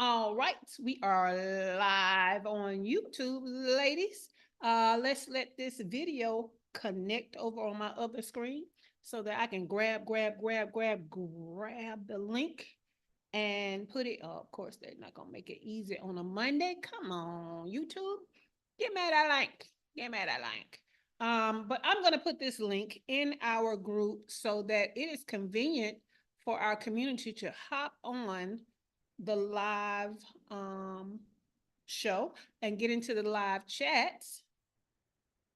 All right, we are live on YouTube, ladies. Let's let this video connect over on my other screen so that I can grab the link and put it. Oh, of course, they're not gonna make it easy on a Monday. Come on, YouTube, give me that link. Give me that link. But I'm gonna put this link in our group so that it is convenient for our community to hop on the live show and get into the live chats.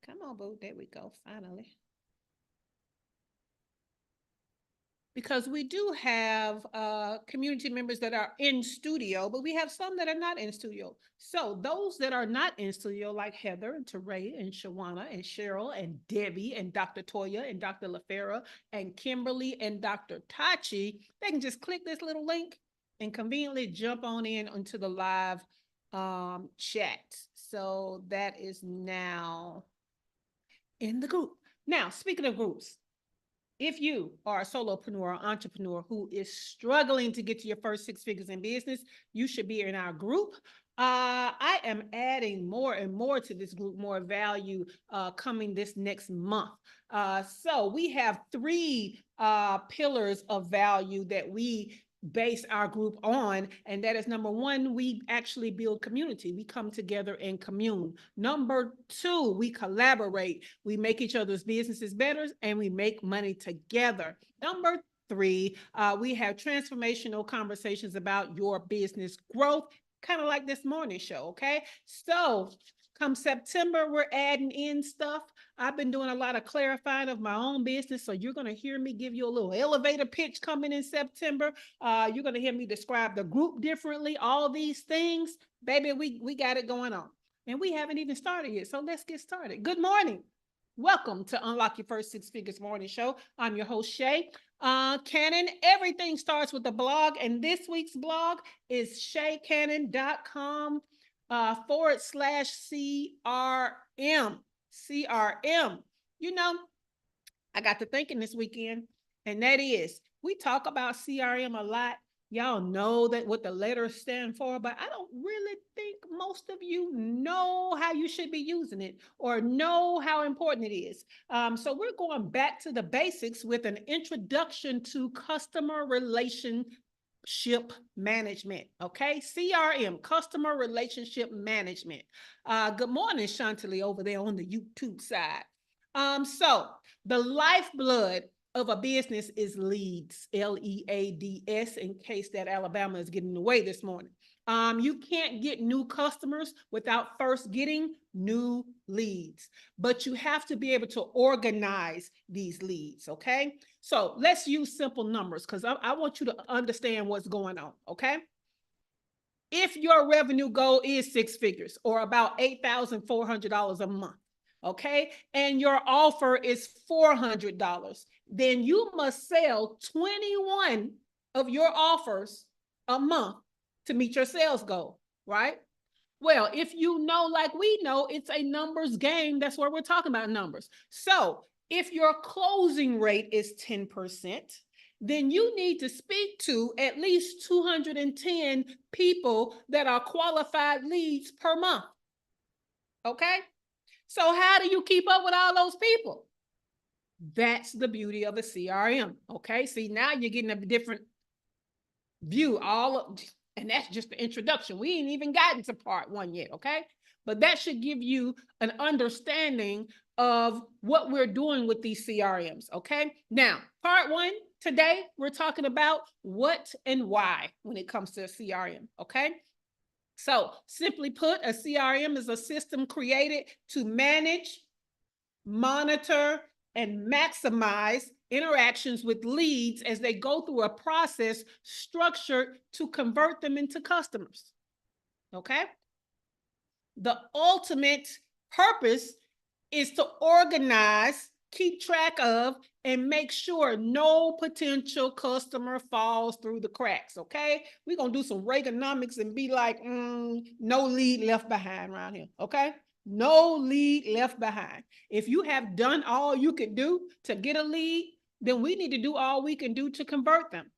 Come on, boo. There we go. Finally. Because we do have community members that are in studio, but we have some that are not in studio. So those that are not in studio, like Heather and Teray and Shawana and Cheryl and Debbie and Dr. Toya and Dr. LaFera and Kimberly and Dr. Tachi, they can just click this little link and conveniently jump on in onto the live chat. So that is now in the group. Now, speaking of groups, if you are a solopreneur or entrepreneur who is struggling to get to your first six figures in business, you should be in our group. I am adding more and more to this group, more value coming this next month. So we have three pillars of value that we base our group on, and that is number one, we actually build community. We come together and commune. Number two, we collaborate. We make each other's businesses better and we make money together. Number three, we have transformational conversations about your business growth, kind of like this morning show. Okay, so come September, we're adding in stuff. I've been doing a lot of clarifying of my own business. So you're going to hear me give you a little elevator pitch coming in September. You're going to hear me describe the group differently, all these things. Baby, we got it going on. And we haven't even started yet. So let's get started. Good morning. Welcome to Unlock Your First Six Figures Morning Show. I'm your host, Shay Cannon. Everything starts with a blog. And this week's blog is shaycannon.com /CRM. CRM. You know, I got to thinking this weekend, and that is, we talk about CRM a lot. Y'all know that what the letters stand for, but I don't really think most of you know how you should be using it or know how important it is. So we're going back to the basics with an introduction to customer relationship management. Okay, CRM, customer relationship management. Good morning, Chantilly, over there on the YouTube side. So the lifeblood of a business is leads, LEADS, in case that Alabama is getting away this morning. You can't get new customers without first getting new leads, but you have to be able to organize these leads. Okay, so let's use simple numbers because I want you to understand what's going on. Okay, if your revenue goal is six figures or about $8,400 a month, okay, and your offer is $400, then you must sell 21 of your offers a month to meet your sales goal, right? Well, if you know, like we know, it's a numbers game. That's where we're talking about numbers. So if your closing rate is 10%, then you need to speak to at least 210 people that are qualified leads per month. Okay? So how do you keep up with all those people? That's the beauty of a CRM. Okay? See, now you're getting a different view. And that's just the introduction. We ain't even gotten to part one yet. Okay? But that should give you an understanding of what we're doing with these CRMs. Okay? Now, part one, today we're talking about what and why when it comes to a CRM. Okay? So, simply put, a CRM is a system created to manage, monitor, and maximize interactions with leads as they go through a process structured to convert them into customers. Okay? The ultimate purpose is to organize, keep track of, and make sure no potential customer falls through the cracks. Okay, we're gonna do some Reaganomics and be like, no lead left behind around here. Okay, no lead left behind. If you have done all you could do to get a lead, then we need to do all we can do to convert them,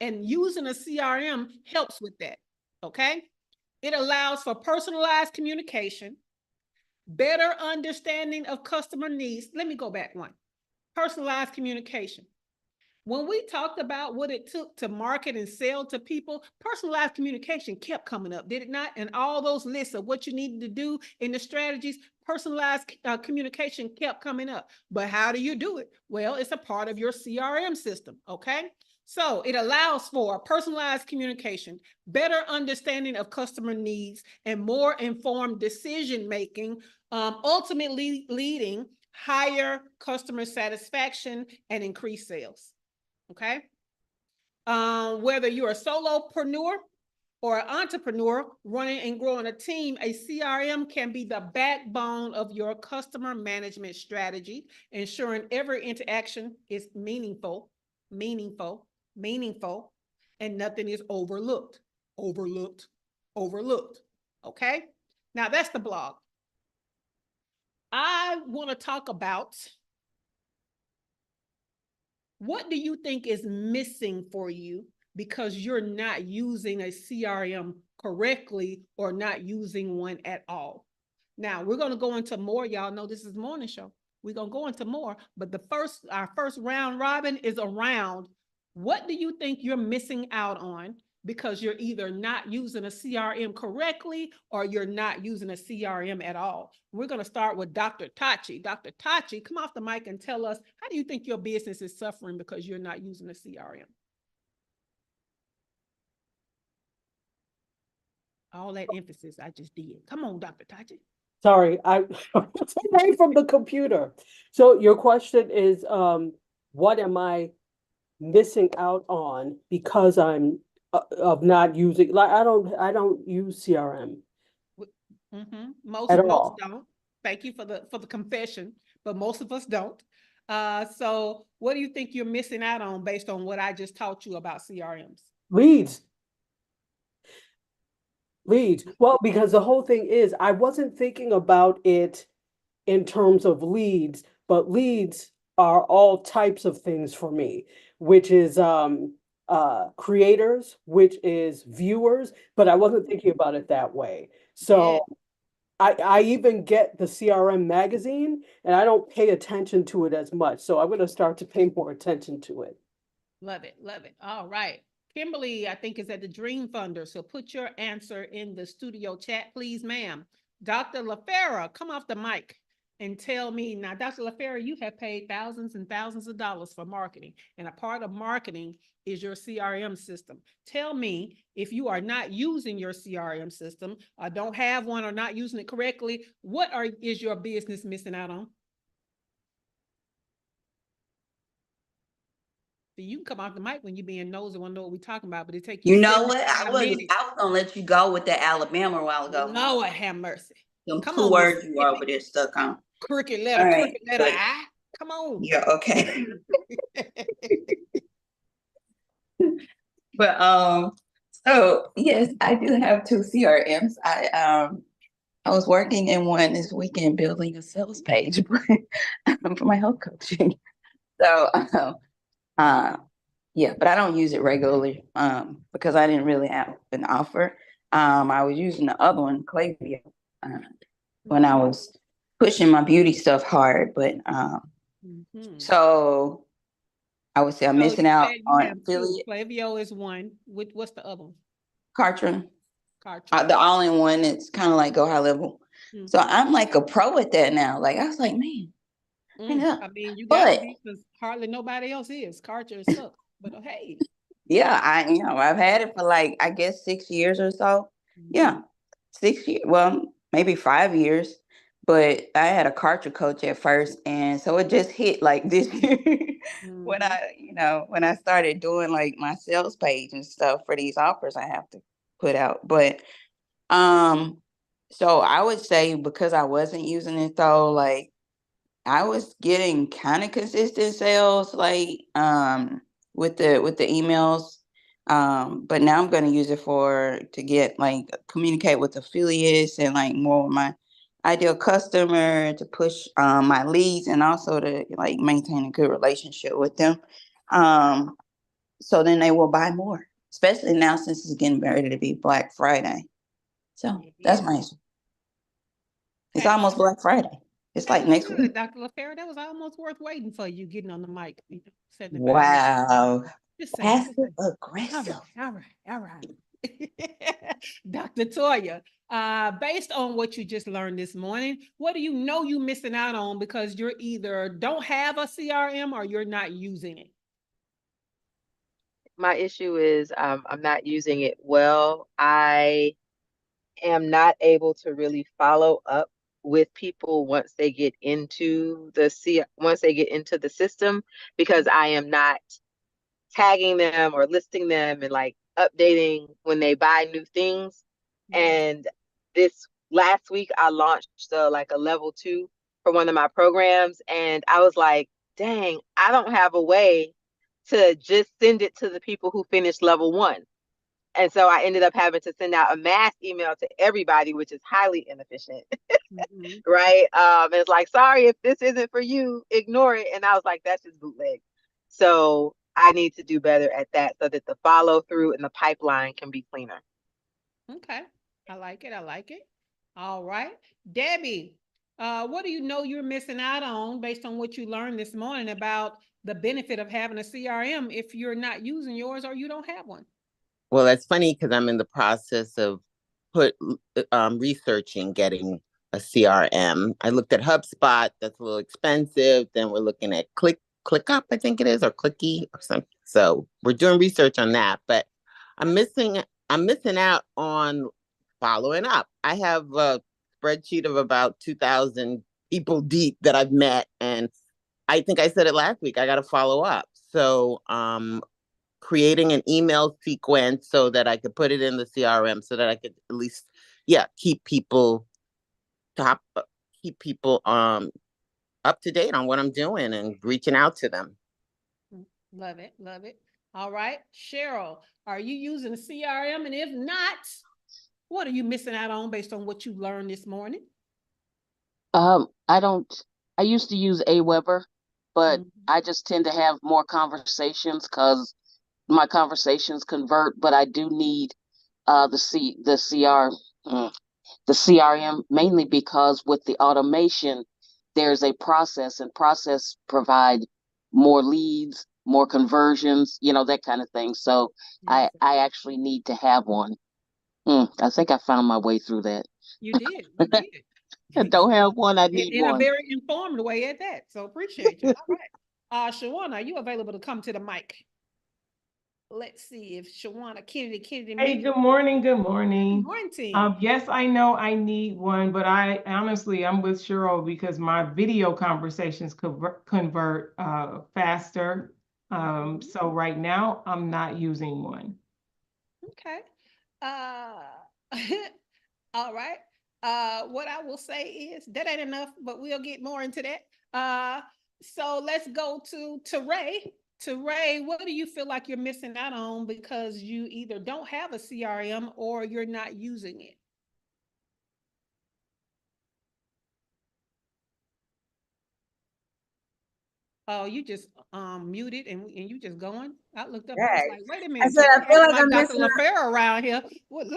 and using a CRM helps with that. Okay. It allows for personalized communication, better understanding of customer needs. Let me go back one. Personalized communication. When we talked about what it took to market and sell to people, personalized communication kept coming up, did it not? And all those lists of what you needed to do in the strategies, personalized communication kept coming up. But how do you do it? Well, it's a part of your CRM system, okay? So it allows for personalized communication, better understanding of customer needs, and more informed decision making, ultimately leading higher customer satisfaction and increased sales. Okay. Whether you're a solopreneur or an entrepreneur running and growing a team, a CRM can be the backbone of your customer management strategy, ensuring every interaction is meaningful, and nothing is overlooked. Okay. Now that's the blog. I want to talk about, what do you think is missing for you because you're not using a CRM correctly or not using one at all? Now, we're going to go into more. Y'all know this is morning show. We're going to go into more, but our first round robin is around, what do you think you're missing out on because you're either not using a CRM correctly or you're not using a CRM at all? We're going to start with Dr. Tachi. Dr. Tachi, come off the mic and tell us, how do you think your business is suffering because you're not using a CRM? All that emphasis I just did. Come on, Dr. Tachi. Sorry, I was away from the computer. So your question is, what am I missing out on because I'm of not using, like, I don't use CRM Most at all. don't. Thank you for the confession, but most of us don't. So what do you think you're missing out on based on what I just taught you about CRMs? Leads. Well, because the whole thing is, I wasn't thinking about it in terms of leads, but leads are all types of things for me, which is creators, which is viewers, but I wasn't thinking about it that way. Yeah. So I even get the CRM magazine and I don't pay attention to it as much. So I'm going to start to pay more attention to it. Love it. Love it. All right. Kimberly, I think, is at the Dream Funder. So put your answer in the studio chat, please, ma'am. Dr. LaFera, come off the mic and tell me now, Dr. LaFera, you have paid thousands and thousands of dollars for marketing, and a part of marketing is your CRM system. Tell me, if you are not using your CRM system, or don't have one, or not using it correctly, is your business missing out on? You can come off the mic when you're being nosy and want to know what we're talking about, but it take you. You know what? I was gonna let you go with that Alabama a while ago. Lord have mercy. Them come 2 on, words you over there stuck on. Crooked letter, right, crooked letter I. Come on. Yeah, okay. But so yes, I do have 2 CRMs. I was working in one this weekend building a sales page for my health coaching. So yeah, but I don't use it regularly because I didn't really have an offer. I was using the other one, Klaviyo, when I was pushing my beauty stuff hard. But so I would say I'm missing out on affiliate. Klaviyo is one. What's the other one? Kartra. The only one that's kind of like go high level. So I'm like a pro at that now. Like I was like, man. I mean, you got to, because hardly nobody else is. Kartra sucks. But hey. Yeah, I've had it for like, I guess 6 years or so. Yeah, 6 years. Well, maybe 5 years. But I had a Kartra coach at first, and so it just hit like this year when I started doing like my sales page and stuff for these offers I have to put out. But so I would say, because I wasn't using it though, like I was getting kind of consistent sales, like with the emails. But now I'm going to use it to get like communicate with affiliates and like more with my ideal customer, to push my leads, and also to like maintain a good relationship with them. So then they will buy more. especially now since it's getting ready to be Black Friday. So that's my issue. It's Okay. almost Black Friday. It's That like was next good, week. Dr. LaFera. That was almost worth waiting for you getting on the mic. 75 minutes. Wow. Just saying. Just Passive saying. All aggressive. right. All right. All right. Dr. Toya, based on what you just learned this morning, what do you know you're missing out on because you're either don't have a CRM or you're not using it? My issue is I'm not using it well. I am not able to really follow up with people once they get into the system because I am not tagging them or listing them and like updating when they buy new things. And this last week I launched like a level 2 for one of my programs, and I was like, dang, I don't have a way to just send it to the people who finished level 1. And so I ended up having to send out a mass email to everybody, which is highly inefficient. Right. It's like, sorry, if this isn't for you, ignore it. And I was like, that's just bootleg. So I need to do better at that so that the follow through and the pipeline can be cleaner. Okay. I like it. I like it. All right. Debbie, what do you know you're missing out on based on what you learned this morning about the benefit of having a CRM if you're not using yours or you don't have one? Well, that's funny because I'm in the process of researching getting a CRM. I looked at HubSpot, that's a little expensive. Then we're looking at ClickUp, I think it is, or Clicky or something. So we're doing research on that, but I'm missing out on following up. I have a spreadsheet of about 2,000 people deep that I've met, and I think I said it last week, I got to follow up. So creating an email sequence so that I could put it in the CRM so that I could at least, keep people up to date on what I'm doing and reaching out to them. Love it. Love it. All right. Cheryl, are you using CRM? And if not, what are you missing out on based on what you learned this morning? I used to use Aweber, but I just tend to have more conversations because my conversations convert, but I do need the CRM mainly because with the automation, there's a process, and process provide more leads, more conversions, that kind of thing. So I actually need to have one. I think I found my way through that. You did. You did. I don't have one. I need in one. a very informed way at that. So appreciate you. All right. Shawana, are you available to come to the mic? Let's see if Shawana Kennedy. Hey, good morning. Good morning. Good morning. Yes, I know I need one, but I'm with Cheryl because my video conversations convert faster. So right now I'm not using one. Okay. All right. What I will say is that ain't enough, but we'll get more into that. So let's go to Ray. To Ray, what do you feel like you're missing out on because you either don't have a CRM or you're not using it? Oh, you just muted and you just going. I looked up. I was like, wait a minute. I feel like I'm Dr. missing LaFera around here. What is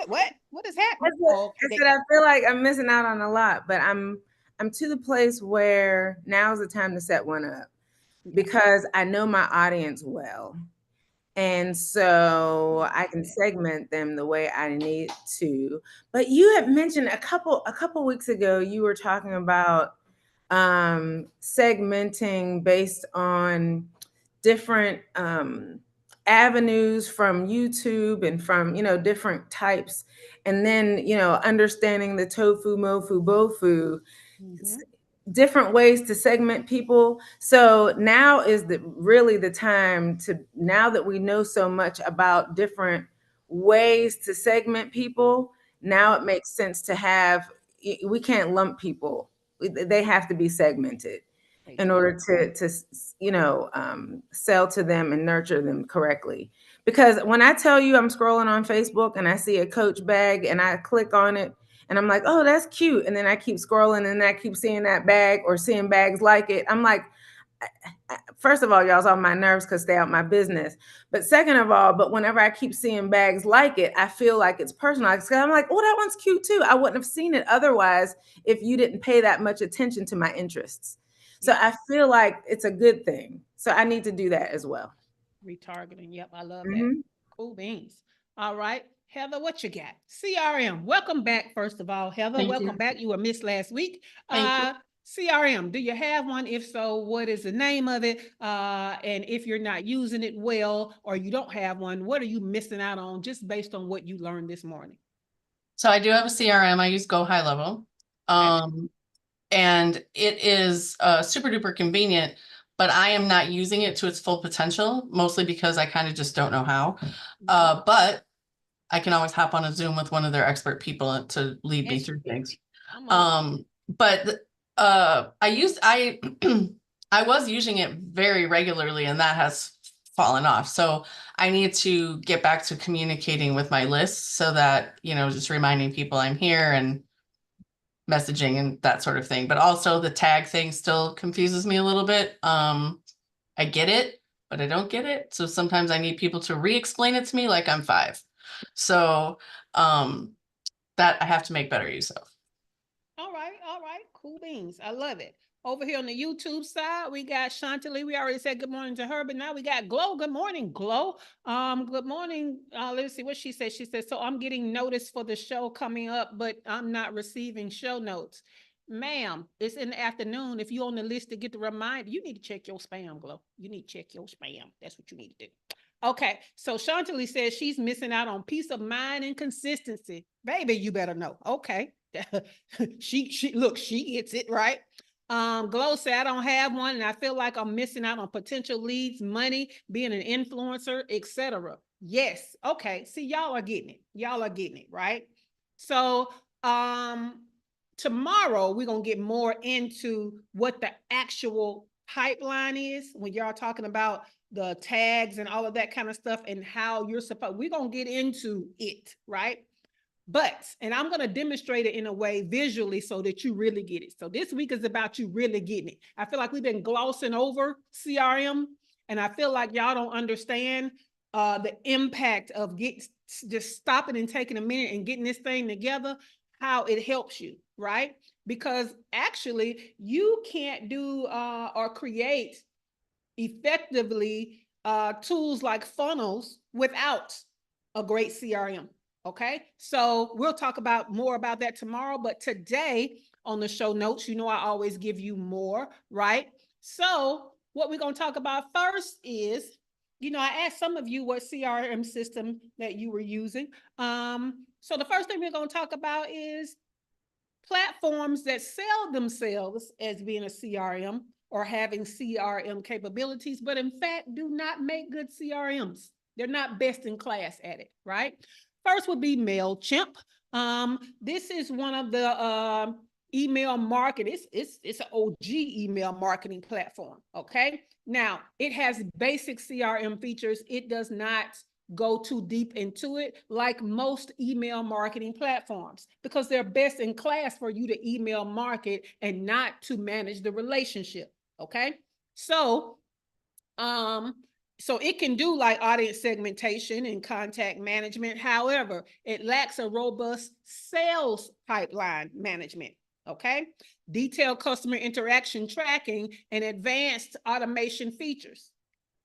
happening? I feel like I'm missing out on a lot, but I'm to the place where now's the time to set one up because I know my audience well. And so I can segment them the way I need to. But you had mentioned a couple weeks ago, you were talking about segmenting based on different avenues from YouTube and from, different types. And then, understanding the tofu, mofu, bofu, different ways to segment people. So now is really the time to, now that we know so much about different ways to segment people, now it makes sense to have, we can't lump people. They have to be segmented in order to sell to them and nurture them correctly. Because when I tell you I'm scrolling on Facebook and I see a Coach bag and I click on it and I'm like, oh, that's cute. And then I keep scrolling and I keep seeing that bag or seeing bags like it. I'm like, first of all, y'all's on my nerves because stay out my business. But second of all, but whenever I keep seeing bags like it, I feel like it's personalized. Cause I'm like, oh, that one's cute too. I wouldn't have seen it otherwise if you didn't pay that much attention to my interests. So I feel like it's a good thing. So I need to do that as well. Retargeting. Yep, I love that. Mhm. Cool beans. All right. Heather, what you got? CRM. Welcome back, first of all. Heather, Thank welcome you. back. You were missed last week. Thank you. CRM, do you have one? If so, what is the name of it? And if you're not using it well, or you don't have one, what are you missing out on just based on what you learned this morning? So I do have a CRM. I use Go High Level. And it is super duper convenient, but I am not using it to its full potential, mostly because I kind of just don't know how. But I can always hop on a Zoom with one of their expert people to lead me through things. But I was using it very regularly, and that has fallen off. So I need to get back to communicating with my list so that, just reminding people I'm here and messaging and that sort of thing. But also the tag thing still confuses me a little bit. I get it, but I don't get it. So sometimes I need people to re-explain it to me like I'm 5. So that I have to make better use of. All right, cool beans. I love it. Over here on the YouTube side, we got Chantilly. We already said good morning to her, but now we got Glow. Good morning, Glow. Good morning. Let's see what she said. She said, so I'm getting notice for the show coming up, but I'm not receiving show notes. Ma'am, it's in the afternoon. If you're on the list to get the reminder, you need to check your spam, Glow. You need to check your spam. That's what you need to do. Okay, so Chantilly says she's missing out on peace of mind and consistency. Baby, you better know. Okay. she gets it right. Glow said, I don't have one, and I feel like I'm missing out on potential leads, money, being an influencer, etc. Yes. Okay. See, y'all are getting it, right? So tomorrow we're gonna get more into what the actual pipeline is when y'all talking about the tags and all of that kind of stuff and how you're supposed, we're gonna get into it, right? But, and I'm going to demonstrate it in a way visually so that you really get it. So this week is about you really getting it. I feel like we've been glossing over CRM, and I feel like y'all don't understand the impact of just stopping and taking a minute and getting this thing together, how it helps you, right? Because actually you can't do or create effectively tools like funnels without a great CRM. Okay, so we'll talk about more about that tomorrow, but today on the show notes, I always give you more, right? So what we're going to talk about first is, I asked some of you what CRM system that you were using. So the first thing we're going to talk about is platforms that sell themselves as being a CRM or having CRM capabilities, but in fact do not make good CRMs. They're not best in class at it, right? First would be MailChimp. This is one of the email marketing. It's an OG email marketing platform, okay? Now, it has basic CRM features. It does not go too deep into it like most email marketing platforms because they're best in class for you to email market and not to manage the relationship, okay? So it can do like audience segmentation and contact management. However, it lacks a robust sales pipeline management, okay? Detailed customer interaction tracking and advanced automation features.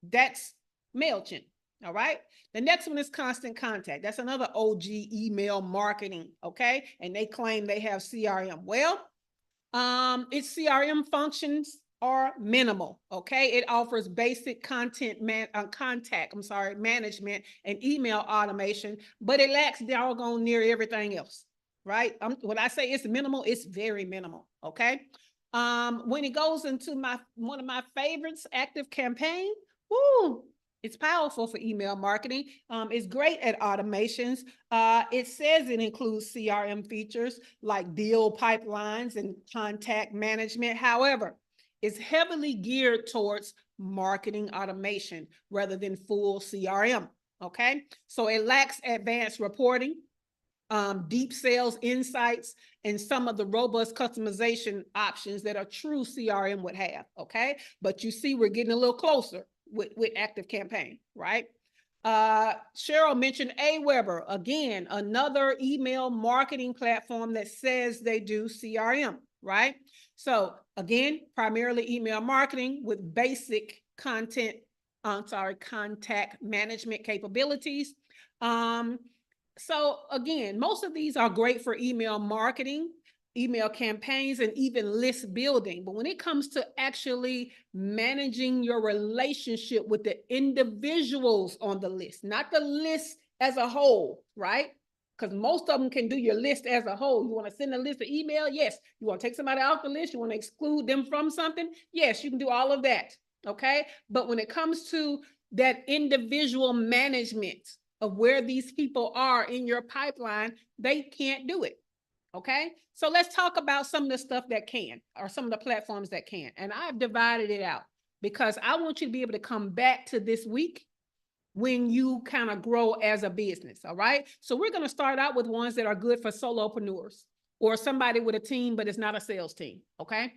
That's MailChimp, all right? The next one is Constant Contact. That's another OG email marketing, okay? And they claim they have CRM. Well, its CRM functions are minimal, okay? It offers basic management and email automation, but it lacks doggone near everything else, right? When I say it's minimal, it's very minimal, okay? When it goes into one of my favorites, Active Campaign, woo, it's powerful for email marketing. It's great at automations. It says it includes CRM features like deal pipelines and contact management. However, it's heavily geared towards marketing automation rather than full CRM, okay? So it lacks advanced reporting, deep sales insights, and some of the robust customization options that a true CRM would have, okay? But you see, we're getting a little closer with Active Campaign, right? Cheryl mentioned Aweber, again, another email marketing platform that says they do CRM, right? So again, primarily email marketing with basic contact management capabilities. So again, most of these are great for email marketing, email campaigns, and even list building. But when it comes to actually managing your relationship with the individuals on the list, not the list as a whole, right? Because most of them can do your list as a whole. You want to send a list of email? Yes. You want to take somebody off the list? You want to exclude them from something? Yes, you can do all of that. Okay. But when it comes to that individual management of where these people are in your pipeline, they can't do it. Okay. So let's talk about some of the stuff that can, or some of the platforms that can. And I've divided it out because I want you to be able to come back to this week when you kind of grow as a business. All right. So we're going to start out with ones that are good for solopreneurs or somebody with a team, but it's not a sales team. Okay.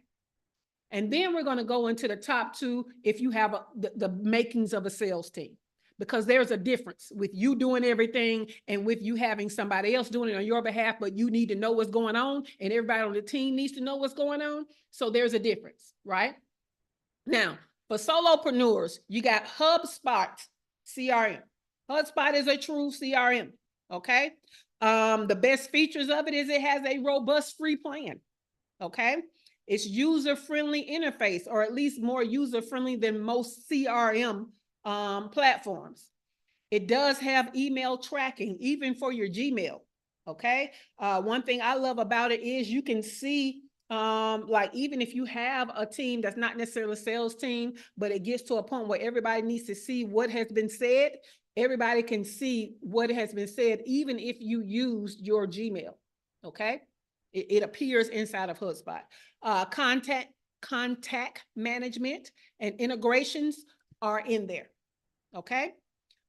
And then we're going to go into the top two if you have the makings of a sales team, because there's a difference with you doing everything and with you having somebody else doing it on your behalf, but you need to know what's going on and everybody on the team needs to know what's going on. So there's a difference, right? Now, for solopreneurs, you got HubSpot CRM. HubSpot is a true CRM, okay? The best features of it is it has a robust free plan, okay? It's user-friendly interface, or at least more user-friendly than most CRM platforms. It does have email tracking, even for your Gmail, okay? One thing I love about it is you can see, like even if you have a team that's not necessarily a sales team, but it gets to a point where everybody needs to see what has been said, everybody can see what has been said, even if you used your Gmail, okay? It appears inside of HubSpot. Contact management and integrations are in there, okay?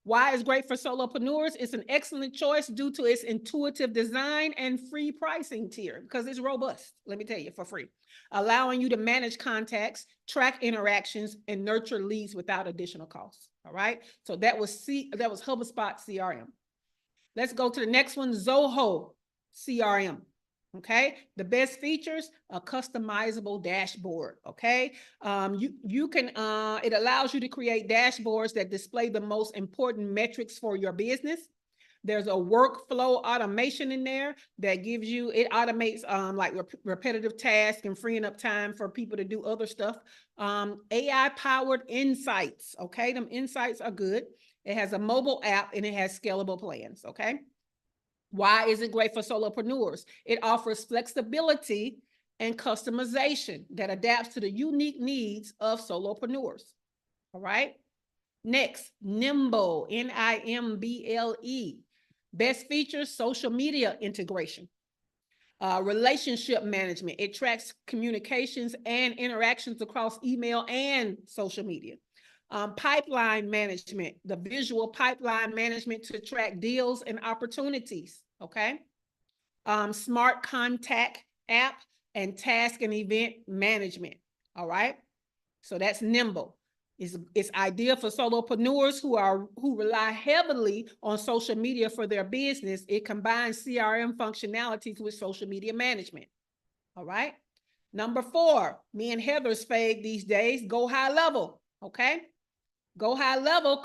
Why it's great for solopreneurs? It's an excellent choice due to its intuitive design and free pricing tier, because it's robust, let me tell you, for free, allowing you to manage contacts, track interactions, and nurture leads without additional costs. All right. So that was HubSpot CRM. Let's go to the next one, Zoho CRM. Okay, the best features, a customizable dashboard. Okay, you can it allows you to create dashboards that display the most important metrics for your business. There's a workflow automation in there that gives you, it automates like repetitive tasks and freeing up time for people to do other stuff. AI powered insights. Okay, them insights are good. It has a mobile app and it has scalable plans. Okay. Why is it great for solopreneurs? It offers flexibility and customization that adapts to the unique needs of solopreneurs. All right. Next, Nimble, Nimble. Best features, social media integration. Relationship management. It tracks communications and interactions across email and social media. Pipeline management, the visual pipeline management to track deals and opportunities, okay? Smart contact app and task and event management, all right? So that's Nimble. It's ideal for solopreneurs who rely heavily on social media for their business. It combines CRM functionalities with social media management, all right? Number 4, me and Heather's fave these days, Go High Level, okay? Go High Level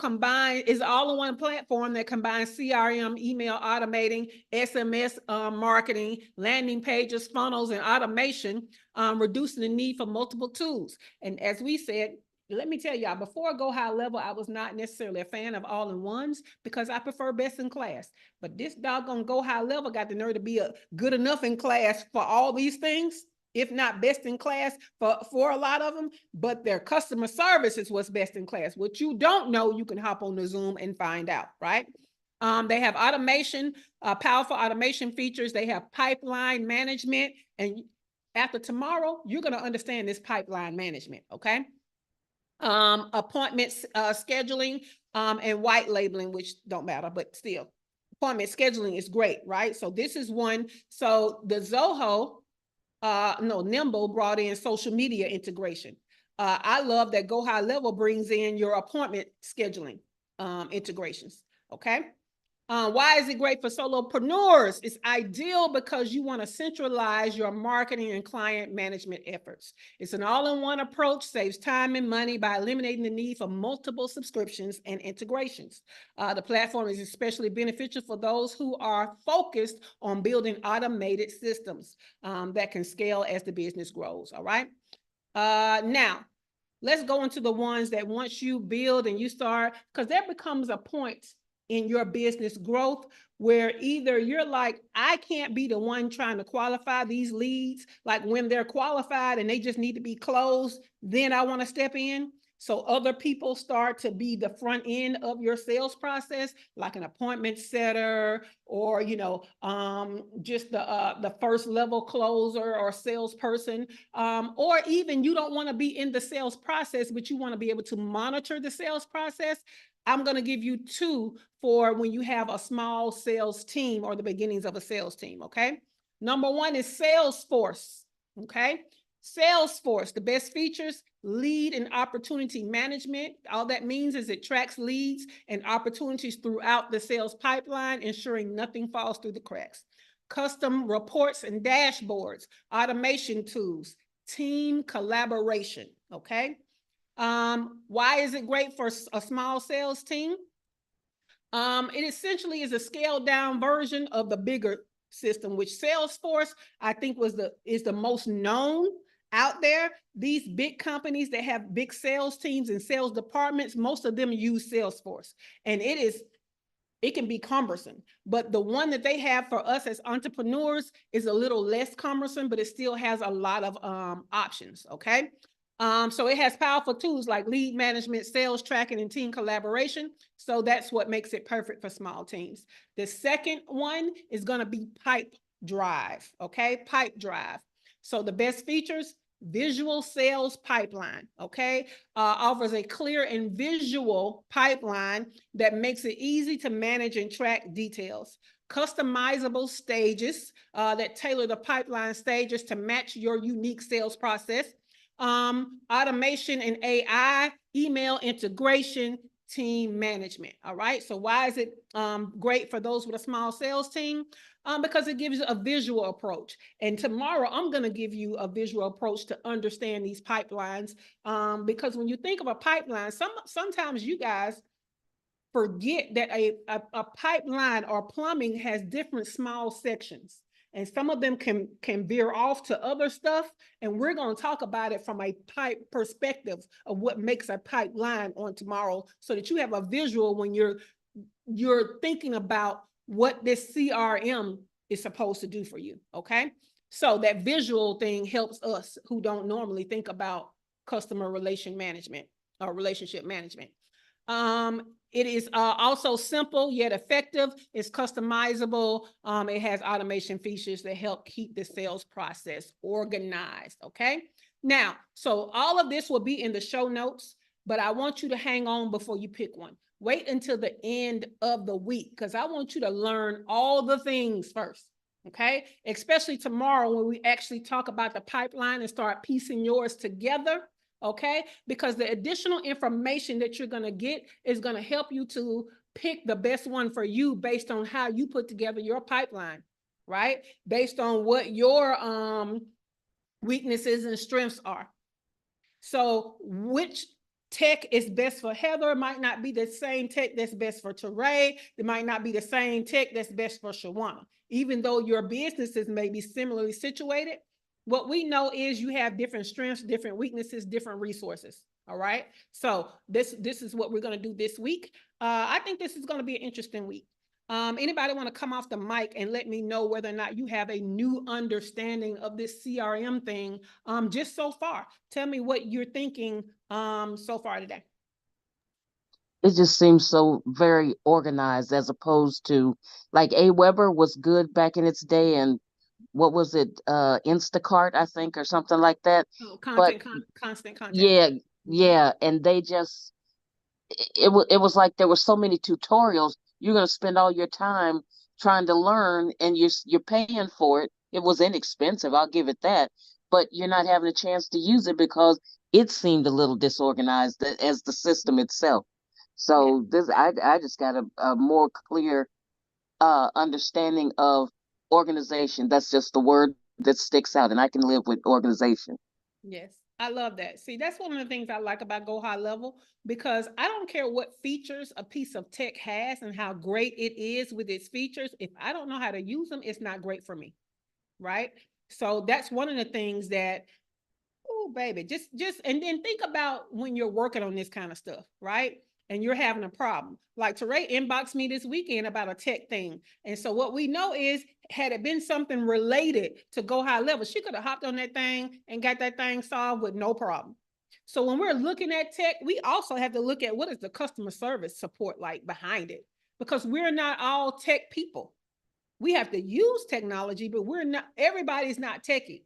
is all-in-one platform that combines CRM, email automating, SMS marketing, landing pages, funnels, and automation, reducing the need for multiple tools. And as we said, let me tell y'all, before Go High Level, I was not necessarily a fan of all-in-ones because I prefer best in class. But this doggone Go High Level got the nerve to be a good enough in class for all these things, if not best in class for a lot of them, but their customer service is what's best in class. What you don't know, you can hop on the Zoom and find out, right? They have automation, powerful automation features. They have pipeline management. And after tomorrow, you're going to understand this pipeline management, okay? Appointments, scheduling, and white labeling, which don't matter, but still. appointment scheduling is great, right? So this is one. So the Nimble brought in social media integration. I love that Go High Level brings in your appointment scheduling integrations. Okay. Why is it great for solopreneurs? It's ideal because you want to centralize your marketing and client management efforts. It's an all-in-one approach, saves time and money by eliminating the need for multiple subscriptions and integrations. The platform is especially beneficial for those who are focused on building automated systems that can scale as the business grows. All right. Now, let's go into the ones that once you build and you start, because there becomes a point in your business growth where either you're like, I can't be the one trying to qualify these leads. Like when they're qualified and they just need to be closed, then I want to step in. So other people start to be the front end of your sales process, like an appointment setter, or just the first level closer or salesperson, or even you don't want to be in the sales process, but you want to be able to monitor the sales process. I'm going to give you two for when you have a small sales team or the beginnings of a sales team. Okay. Number one is Salesforce. Okay. Salesforce, the best features: lead and opportunity management. All that means is it tracks leads and opportunities throughout the sales pipeline, ensuring nothing falls through the cracks. Custom reports and dashboards, automation tools, team collaboration. Okay. Why is it great for a small sales team? It essentially is a scaled down version of the bigger system, which Salesforce, I think, is the most known out there. These big companies that have big sales teams and sales departments, most of them use Salesforce, and it can be cumbersome. But the one that they have for us as entrepreneurs is a little less cumbersome, but it still has a lot of options. Okay. So it has powerful tools like lead management, sales tracking, and team collaboration. So that's what makes it perfect for small teams. The second one is going to be Pipedrive. Okay. Pipedrive. So the best features: visual sales pipeline. Okay. Offers a clear and visual pipeline that makes it easy to manage and track details. Customizable stages that tailor the pipeline stages to match your unique sales process. Automation and AI, email integration, team management. All right. So why is it great for those with a small sales team? Because it gives you a visual approach. And tomorrow I'm going to give you a visual approach to understand these pipelines. Because when you think of a pipeline, sometimes you guys forget that a pipeline or plumbing has different small sections. And some of them can veer off to other stuff. And we're going to talk about it from a pipe perspective of what makes a pipeline on tomorrow, so that you have a visual when you're thinking about what this CRM is supposed to do for you. Okay. So that visual thing helps us who don't normally think about customer relation management or relationship management. It is also simple yet effective. It's customizable. It has automation features that help keep the sales process organized. Okay. Now, so all of this will be in the show notes, but I want you to hang on before you pick one. Wait until the end of the week, because I want you to learn all the things first. Okay. Especially tomorrow when we actually talk about the pipeline and start piecing yours together. Okay, because the additional information that you're going to get is going to help you to pick the best one for you based on how you put together your pipeline, right? Based on what your weaknesses and strengths are. So which tech is best for Heather might not be the same tech that's best for Teray. It might not be the same tech that's best for Shawana. Even though your businesses may be similarly situated, what we know is you have different strengths, different weaknesses, different resources. All right. So this is what we're going to do this week. I think this is going to be an interesting week. Anybody want to come off the mic and let me know whether or not you have a new understanding of this CRM thing just so far? Tell me what you're thinking so far today. It just seems so very organized, as opposed to, like, Aweber was good back in its day, and what was it, Instacart, I think, or something like that. Oh, But constant content. yeah, and they just, it was like there were so many tutorials, you're going to spend all your time trying to learn, and you're paying for it. It was inexpensive, I'll give it that, but you're not having a chance to use it because it seemed a little disorganized as the system itself. So I just got a more clear understanding of organization. That's just the word that sticks out, and I can live with organization. Yes, I love that. See, that's one of the things I like about Go High Level, because I don't care what features a piece of tech has and how great it is with its features. If I don't know how to use them, it's not great for me. Right. So that's one of the things that, oh, baby, and then think about when you're working on this kind of stuff, right? And you're having a problem. Like Teray inboxed me this weekend about a tech thing. And so what we know is, had it been something related to Go High Level, she could have hopped on that thing and got that thing solved with no problem. So when we're looking at tech, we also have to look at what is the customer service support like behind it, because we're not all tech people. We have to use technology, but everybody's not techie.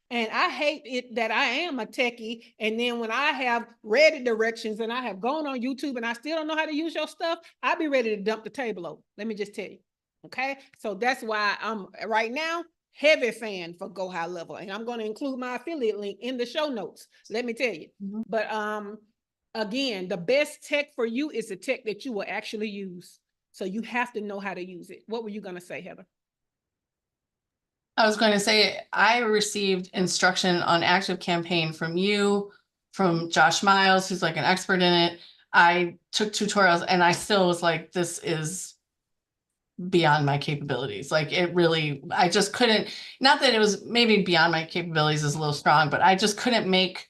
And I hate it that I am a techie. And then when I have read the directions and I have gone on YouTube and I still don't know how to use your stuff, I'll be ready to dump the table over. Let me just tell you. Okay. So that's why I'm right now heavy fan for Go High Level. And I'm going to include my affiliate link in the show notes. Let me tell you. Mm-hmm. But again, the best tech for you is the tech that you will actually use. So you have to know how to use it. What were you going to say, Heather? I was going to say, I received instruction on ActiveCampaign from you, from Josh Miles, who's like an expert in it. I took tutorials and I still was like, this is beyond my capabilities. Like it really, I just couldn't, not that it was maybe beyond my capabilities is a little strong, but I just couldn't make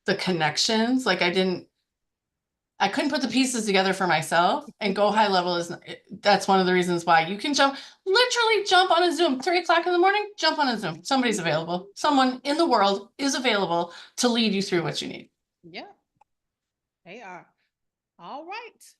the connections. Like I couldn't put the pieces together for myself. And Go High Level that's one of the reasons why you can literally jump on a Zoom, 3:00 in the morning, jump on a Zoom. Somebody's available. Someone in the world is available to lead you through what you need. Yeah, they are. All right.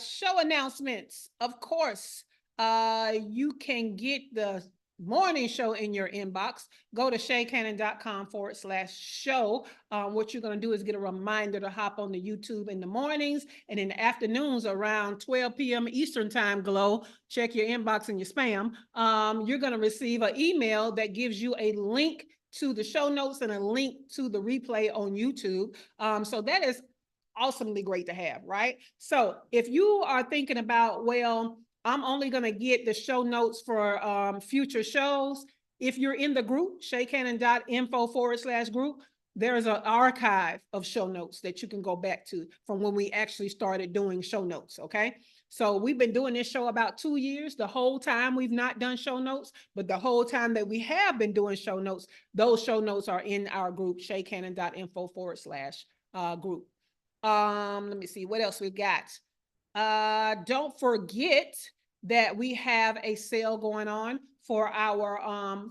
Show announcements. Of course, you can get the morning show in your inbox. Go to shaycannon.com/show. What you're going to do is get a reminder to hop on the YouTube in the mornings, and in the afternoons around 12 p.m. Eastern time, Glow, check your inbox and your spam. You're going to receive an email that gives you a link to the show notes and a link to the replay on YouTube. So that is awesomely great to have, right? So if you are thinking about, well, I'm only going to get the show notes for future shows. If you're in the group, shaycannon.info/group, there's an archive of show notes that you can go back to from when we actually started doing show notes, okay? So we've been doing this show about 2 years. The whole time we've not done show notes, but the whole time that we have been doing show notes, those show notes are in our group, shaycannon.info/group. Let me see what else we've got. Don't forget that we have a sale going on for our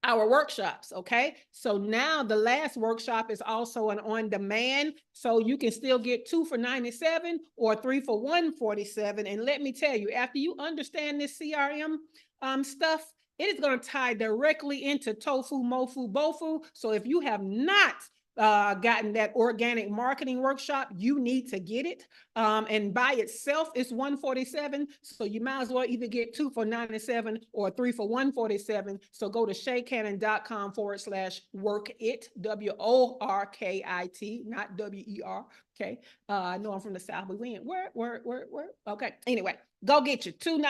workshops. Okay. So now the last workshop is also an on-demand. So you can still get 2 for $97 or 3 for $147. And let me tell you, after you understand this CRM stuff, it is going to tie directly into tofu, mofu, bofu. So if you have not gotten that organic marketing workshop, you need to get it. And by itself, it's $147. So you might as well either get 2 for $97 or 3 for $147. So go to shaycannon.com/workit, WORKIT, not WER. Okay. I know I'm from the South, but we ain't where. Okay. Anyway, go get you 2 for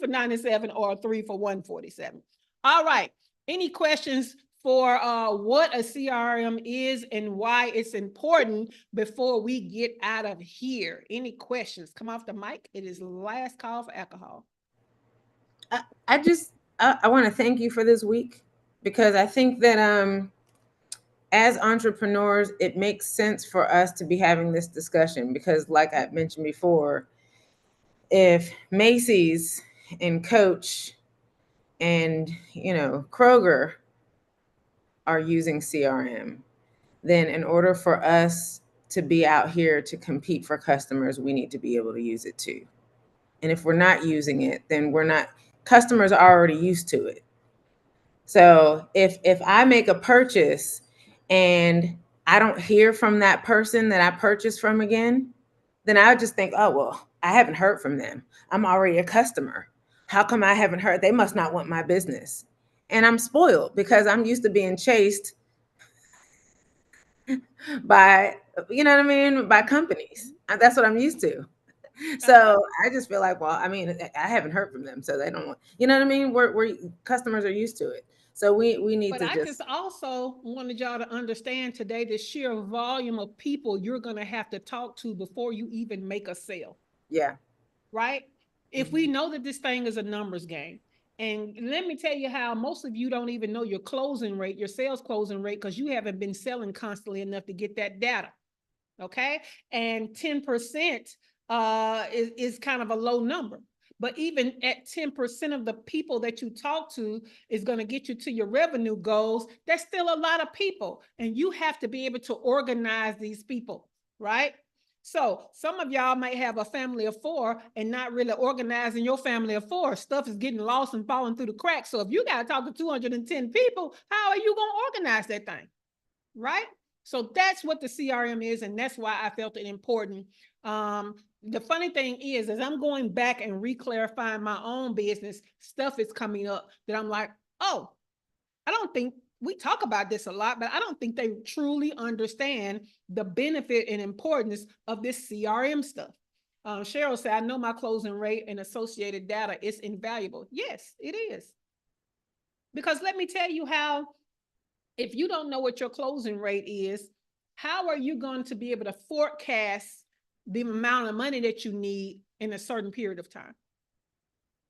$97 or 3 for $147. All right. Any questions for what a CRM is and why it's important before we get out of here? Any questions? Come off the mic. It is last call for alcohol. I want to thank you for this week, because I think that as entrepreneurs, it makes sense for us to be having this discussion, because like I mentioned before, if Macy's and Coach and Kroger are using CRM, then in order for us to be out here to compete for customers, we need to be able to use it too. And if we're not using it, then customers are already used to it. So if I make a purchase and I don't hear from that person that I purchased from again, then I would just think, oh, well, I haven't heard from them. I'm already a customer. How come I haven't heard? They must not want my business. And I'm spoiled because I'm used to being chased by, you know what I mean, by companies. And that's what I'm used to. So I just feel like, well, I mean, I haven't heard from them, so they don't want, you know what I mean? We're customers are used to it. So we need But to I just, just also wanted y'all to understand today the sheer volume of people you're going to have to talk to before you even make a sale, yeah. right? If we know that this thing is a numbers game, and let me tell you how most of you don't even know your closing rate, your sales closing rate, because you haven't been selling constantly enough to get that data. Okay. And 10% is kind of a low number. But even at 10% of the people that you talk to is going to get you to your revenue goals, that's still a lot of people. And you have to be able to organize these people, right? So some of y'all might have a family of 4 and not really organizing your family of 4. Stuff is getting lost and falling through the cracks. So if you got to talk to 210 people, how are you going to organize that thing? Right? So that's what the CRM is, and that's why I felt it important. The funny thing is, as I'm going back and re-clarifying my own business, stuff is coming up that I'm like, oh, I don't think we talk about this a lot, but I don't think they truly understand the benefit and importance of this CRM stuff. Cheryl said, I know my closing rate and associated data is invaluable. Yes, it is. Because let me tell you how, if you don't know what your closing rate is, how are you going to be able to forecast the amount of money that you need in a certain period of time?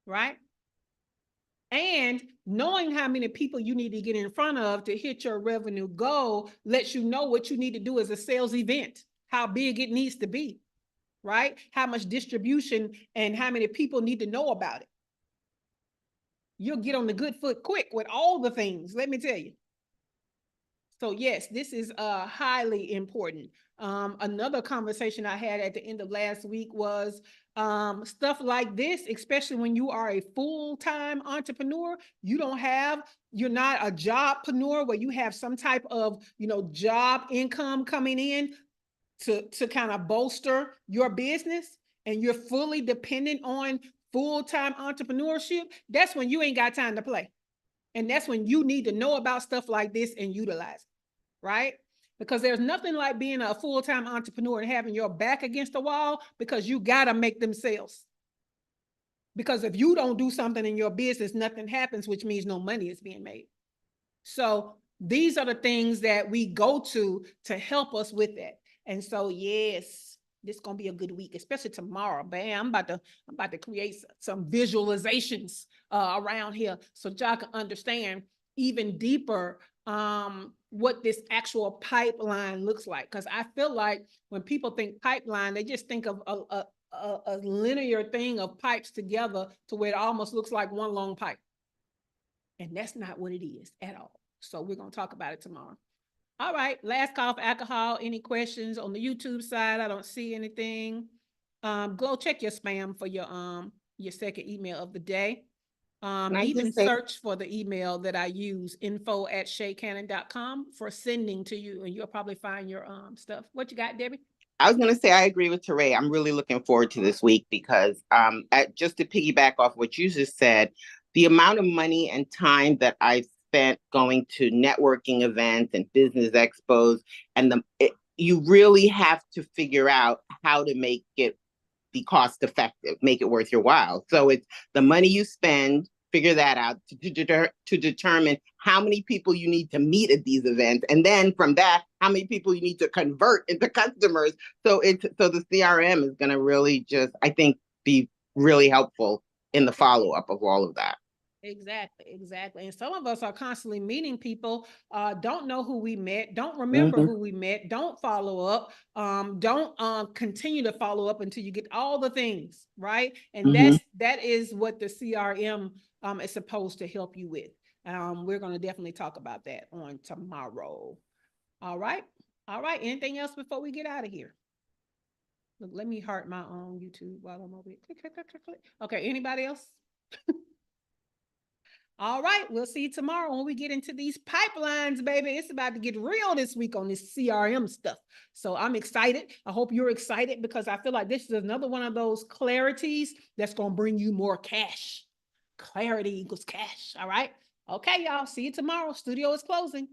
Right? And knowing how many people you need to get in front of to hit your revenue goal lets you know what you need to do as a sales event, how big it needs to be, right? How much distribution and how many people need to know about it. You'll get on the good foot quick with all the things, let me tell you. So yes, this is highly important. Another conversation I had at the end of last week was stuff like this, especially when you are a full-time entrepreneur, you're not a jobpreneur where you have some type of, job income coming in to kind of bolster your business, and you're fully dependent on full-time entrepreneurship. That's when you ain't got time to play. And that's when you need to know about stuff like this and utilize it, right? Because there's nothing like being a full-time entrepreneur and having your back against the wall, because you got to make them sales. Because if you don't do something in your business, nothing happens, which means no money is being made. So these are the things that we go to help us with that. And so, yes, this is going to be a good week, especially tomorrow. Bam, I'm about to create some visualizations around here so y'all can understand even deeper what this actual pipeline looks like. Because I feel like when people think pipeline, they just think of a linear thing of pipes together to where it almost looks like one long pipe. And that's not what it is at all. So we're going to talk about it tomorrow. All right. Last call for alcohol. Any questions on the YouTube side? I don't see anything. Go check your spam for your second email of the day. Even search for the email that I use, info@shaycannon.com, for sending to you, and you'll probably find your stuff. What you got, Debbie? I was going to say, I agree with Teray. I'm really looking forward to this week because just to piggyback off what you just said, the amount of money and time that I've spent going to networking events and business expos, and you really have to figure out how to make it be cost effective, make it worth your while. So it's the money you spend, figure that out to determine how many people you need to meet at these events. And then from that, how many people you need to convert into customers. So the CRM is going to really just, I think, be really helpful in the follow-up of all of that. Exactly. And some of us are constantly meeting people, don't know who we met, don't remember who we met, don't follow up, don't continue to follow up until you get all the things, right? And that is what the CRM is supposed to help you with. We're going to definitely talk about that on tomorrow. All right. Anything else before we get out of here? Look, let me heart my own YouTube while I'm over here. Click. Okay. Anybody else? All right, we'll see you tomorrow when we get into these pipelines, baby. It's about to get real this week on this CRM stuff. So I'm excited. I hope you're excited because I feel like this is another one of those clarities that's going to bring you more cash. Clarity equals cash. All right. Okay, y'all. See you tomorrow. Studio is closing.